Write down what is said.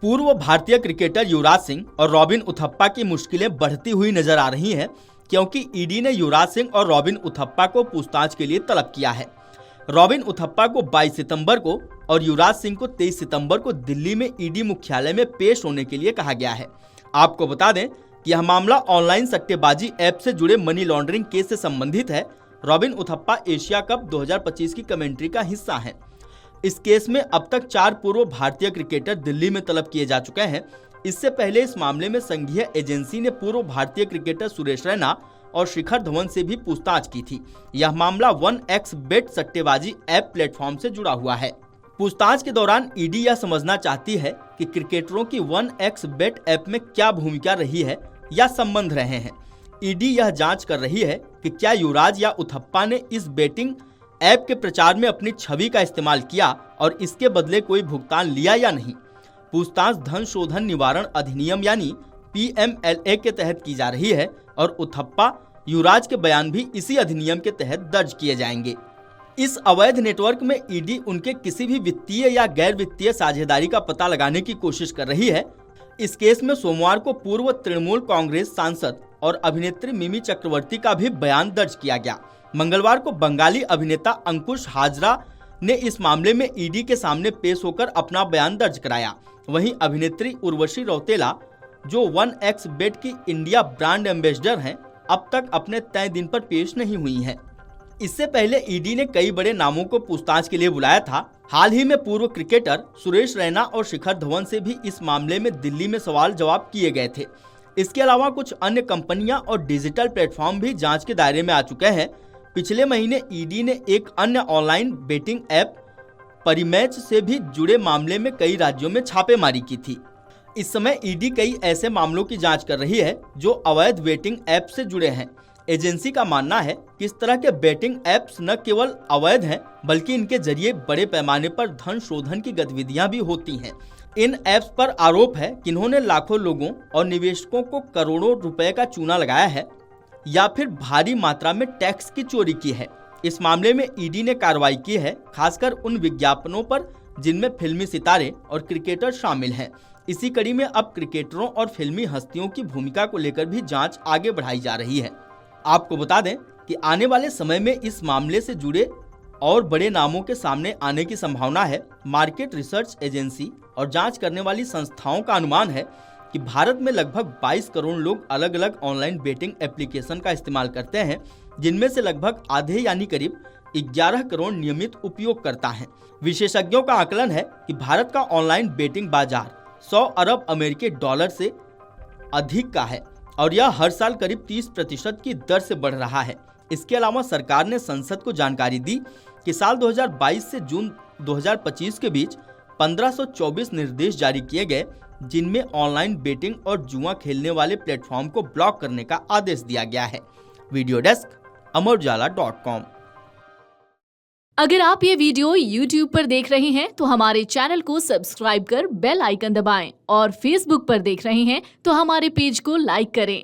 पूर्व भारतीय क्रिकेटर युवराज सिंह और रॉबिन उथप्पा की मुश्किलें बढ़ती हुई नजर आ रही हैं, क्योंकि ईडी ने युवराज सिंह और रॉबिन उथप्पा को पूछताछ के लिए तलब किया है। रॉबिन उथप्पा को 22 सितंबर को और युवराज सिंह को 23 सितंबर को दिल्ली में ईडी मुख्यालय में पेश होने के लिए कहा गया है। आपको बता दें कि यह मामला ऑनलाइन सट्टेबाजी ऐप से जुड़े मनी लॉन्ड्रिंग केस से संबंधित है। रॉबिन उथप्पा एशिया कप 2025 की कमेंट्री का हिस्सा है। इस केस में अब तक 4 पूर्व भारतीय क्रिकेटर दिल्ली में तलब किए जा चुके हैं। इससे पहले इस मामले में संघीय एजेंसी ने पूर्व भारतीय क्रिकेटर सुरेश रैना और शिखर धवन से भी पूछताछ की थी। यह मामला 1xBet सट्टेबाजी ऐप प्लेटफॉर्म से जुड़ा हुआ है। पूछताछ के दौरान ईडी यह समझना चाहती है कि क्रिकेटरों की 1xBet ऐप में क्या भूमिका रही है या संबंध रहे हैं। ईडी यह जांच कर रही है कि क्या युवराज या उथप्पा ने इस बेटिंग ऐप के प्रचार में अपनी छवि का इस्तेमाल किया और इसके बदले कोई भुगतान लिया या नहीं। पूछताछ धन शोधन निवारण अधिनियम यानी PMLA के तहत की जा रही है और उथप्पा युवराज के बयान भी इसी अधिनियम के तहत दर्ज किए जाएंगे। इस अवैध नेटवर्क में ईडी उनके किसी भी वित्तीय या गैर वित्तीय साझेदारी का पता लगाने की कोशिश कर रही है। इस केस में सोमवार को पूर्व तृणमूल कांग्रेस सांसद और अभिनेत्री मिमी चक्रवर्ती का भी बयान दर्ज किया गया। मंगलवार को बंगाली अभिनेता अंकुश हाजरा ने इस मामले में ईडी के सामने पेश होकर अपना बयान दर्ज कराया। वहीं अभिनेत्री उर्वशी रौतेला, जो 1xBet की इंडिया ब्रांड एम्बेसडर हैं, अब तक अपने तय दिन पर पेश नहीं हुई हैं। इससे पहले ईडी ने कई बड़े नामों को पूछताछ के लिए बुलाया था। हाल ही में पूर्व क्रिकेटर सुरेश रैना और शिखर धवन से भी इस मामले में दिल्ली में सवाल जवाब किए गए थे। इसके अलावा कुछ अन्य कंपनियां और डिजिटल प्लेटफॉर्म भी जांच के दायरे में आ चुके हैं। पिछले महीने ईडी ने एक अन्य ऑनलाइन बेटिंग ऐप परिमैच से भी जुड़े मामले में कई राज्यों में छापेमारी की थी। इस समय ईडी कई ऐसे मामलों की जांच कर रही है जो अवैध बेटिंग ऐप से जुड़े हैं। एजेंसी का मानना है कि इस तरह के बेटिंग ऐप्स न केवल अवैध हैं, बल्कि इनके जरिए बड़े पैमाने पर धन शोधन की गतिविधियां भी होती हैं। इन ऐप्स पर आरोप है कि इन्होंने लाखों लोगों और निवेशकों को करोड़ों रुपए का चूना लगाया है या फिर भारी मात्रा में टैक्स की चोरी की है। इस मामले में ईडी ने कार्रवाई की है, खासकर उन विज्ञापनों पर जिनमें फिल्मी सितारे और क्रिकेटर शामिल हैं। इसी कड़ी में अब क्रिकेटरों और फिल्मी हस्तियों की भूमिका को लेकर भी जांच आगे बढ़ाई जा रही है। आपको बता दें कि आने वाले समय में इस मामले से जुड़े और बड़े नामों के सामने आने की संभावना है। मार्केट रिसर्च एजेंसी और जांच करने वाली संस्थाओं का अनुमान है कि भारत में लगभग 22 करोड़ लोग अलग अलग ऑनलाइन बेटिंग एप्लीकेशन का इस्तेमाल करते हैं, जिनमें से लगभग आधे यानी करीब 11 करोड़ नियमित उपयोगकर्ता हैं। विशेषज्ञों का आकलन है कि भारत का ऑनलाइन बेटिंग बाजार 100 अरब अमेरिकी डॉलर से अधिक का है और यह हर साल करीब 30% की दर से बढ़ रहा है। इसके अलावा सरकार ने संसद को जानकारी दी कि साल 2022 से जून 2025 के बीच 1524 निर्देश जारी किए गए, जिनमें ऑनलाइन बेटिंग और जुआ खेलने वाले प्लेटफॉर्म को ब्लॉक करने का आदेश दिया गया है। Video desk Amar Ujala dot com. अगर आप ये वीडियो YouTube पर देख रहे हैं तो हमारे चैनल को सब्सक्राइब कर बेल आइकन दबाएं और Facebook पर देख रहे हैं तो हमारे पेज को लाइक करें।